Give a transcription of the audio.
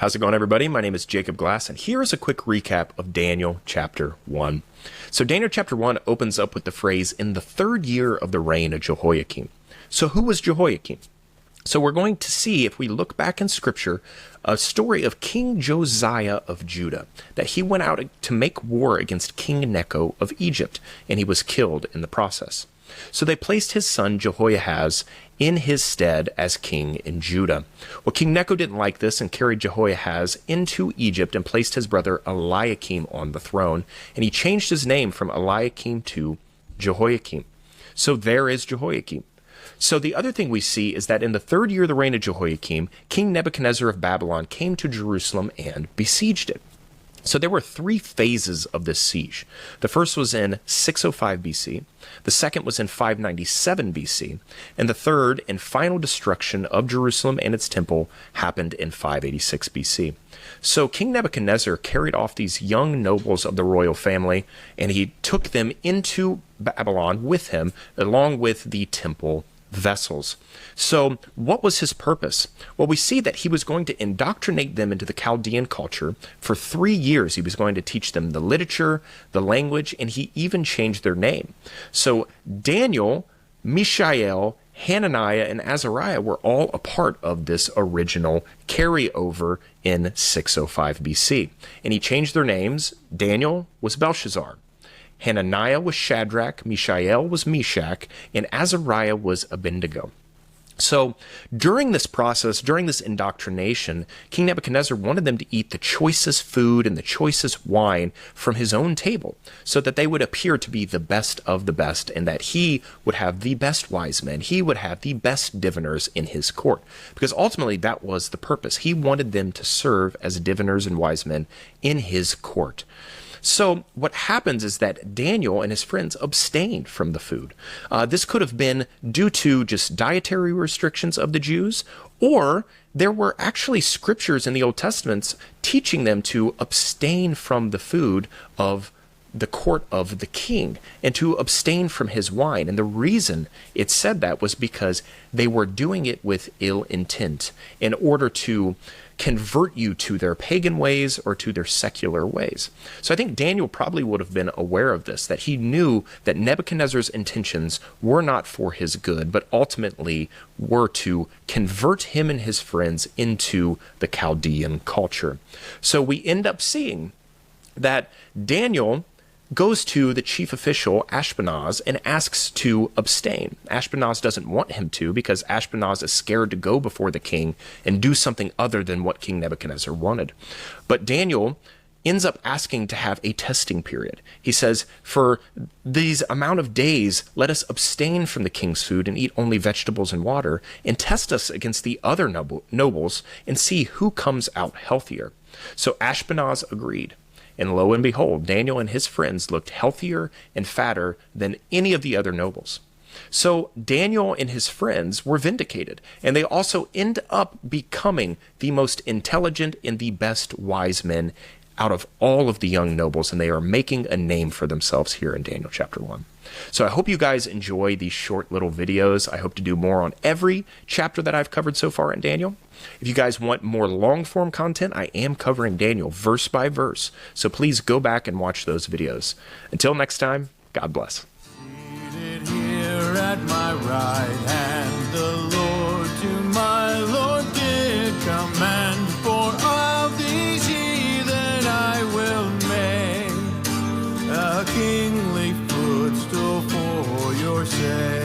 How's it going, everybody? My name is Jacob Glass, and here is a quick recap of Daniel chapter 1. So Daniel chapter 1 opens up with the phrase, in the third year of the reign of Jehoiakim. So who was Jehoiakim? So we're going to see, if we look back in Scripture, a story of King Josiah of Judah, that he went out to make war against King Necho of Egypt, and he was killed in the process. So they placed his son Jehoahaz in his stead as king in Judah. Well, King Necho didn't like this and carried Jehoahaz into Egypt and placed his brother Eliakim on the throne, and he changed his name from Eliakim to Jehoiakim. So there is Jehoiakim. So the other thing we see is that in the third year of the reign of Jehoiakim, King Nebuchadnezzar of Babylon came to Jerusalem and besieged it. So there were three phases of this siege. The first was in 605 BC, the second was in 597 BC, and the third and final destruction of Jerusalem and its temple happened in 586 BC. So King Nebuchadnezzar carried off these young nobles of the royal family, and he took them into Babylon with him, along with the temple vessels. So what was his purpose? Well, we see that he was going to indoctrinate them into the Chaldean culture. For 3 years, he was going to teach them the literature, the language, and he even changed their name. So Daniel, Mishael, Hananiah, and Azariah were all a part of this original carryover in 605 BC. And he changed their names. Daniel was Belshazzar. Hananiah was Shadrach, Mishael was Meshach, and Azariah was Abednego. So during this process, during this indoctrination, King Nebuchadnezzar wanted them to eat the choicest food and the choicest wine from his own table, so that they would appear to be the best of the best, and that he would have the best wise men, he would have the best diviners in his court. Because ultimately that was the purpose. He wanted them to serve as diviners and wise men in his court. So what happens is that Daniel and his friends abstained from the food. This could have been due to just dietary restrictions of the Jews, or there were actually scriptures in the Old Testament teaching them to abstain from the food of the court of the king and to abstain from his wine. And the reason it said that was because they were doing it with ill intent in order to convert you to their pagan ways or to their secular ways. So I think Daniel probably would have been aware of this, that he knew that Nebuchadnezzar's intentions were not for his good, but ultimately were to convert him and his friends into the Chaldean culture. So we end up seeing that Daniel goes to the chief official, Ashpenaz, and asks to abstain. Ashpenaz doesn't want him to, because Ashpenaz is scared to go before the king and do something other than what King Nebuchadnezzar wanted. But Daniel ends up asking to have a testing period. He says, for these amount of days, let us abstain from the king's food and eat only vegetables and water, and test us against the other nobles and see who comes out healthier. So Ashpenaz agreed. And lo and behold, Daniel and his friends looked healthier and fatter than any of the other nobles. So Daniel and his friends were vindicated, and they also end up becoming the most intelligent and the best wise men out of all of the young nobles, and they are making a name for themselves here in Daniel chapter 1. So I hope you guys enjoy these short little videos. I hope to do more on every chapter that I've covered so far in Daniel. If you guys want more long-form content, I am covering Daniel verse by verse, so please go back and watch those videos. Until next time, God bless. Seated here at my right hand, the Lord to my Lord did command, for of these heathen I will make a kingly footstool for your sake.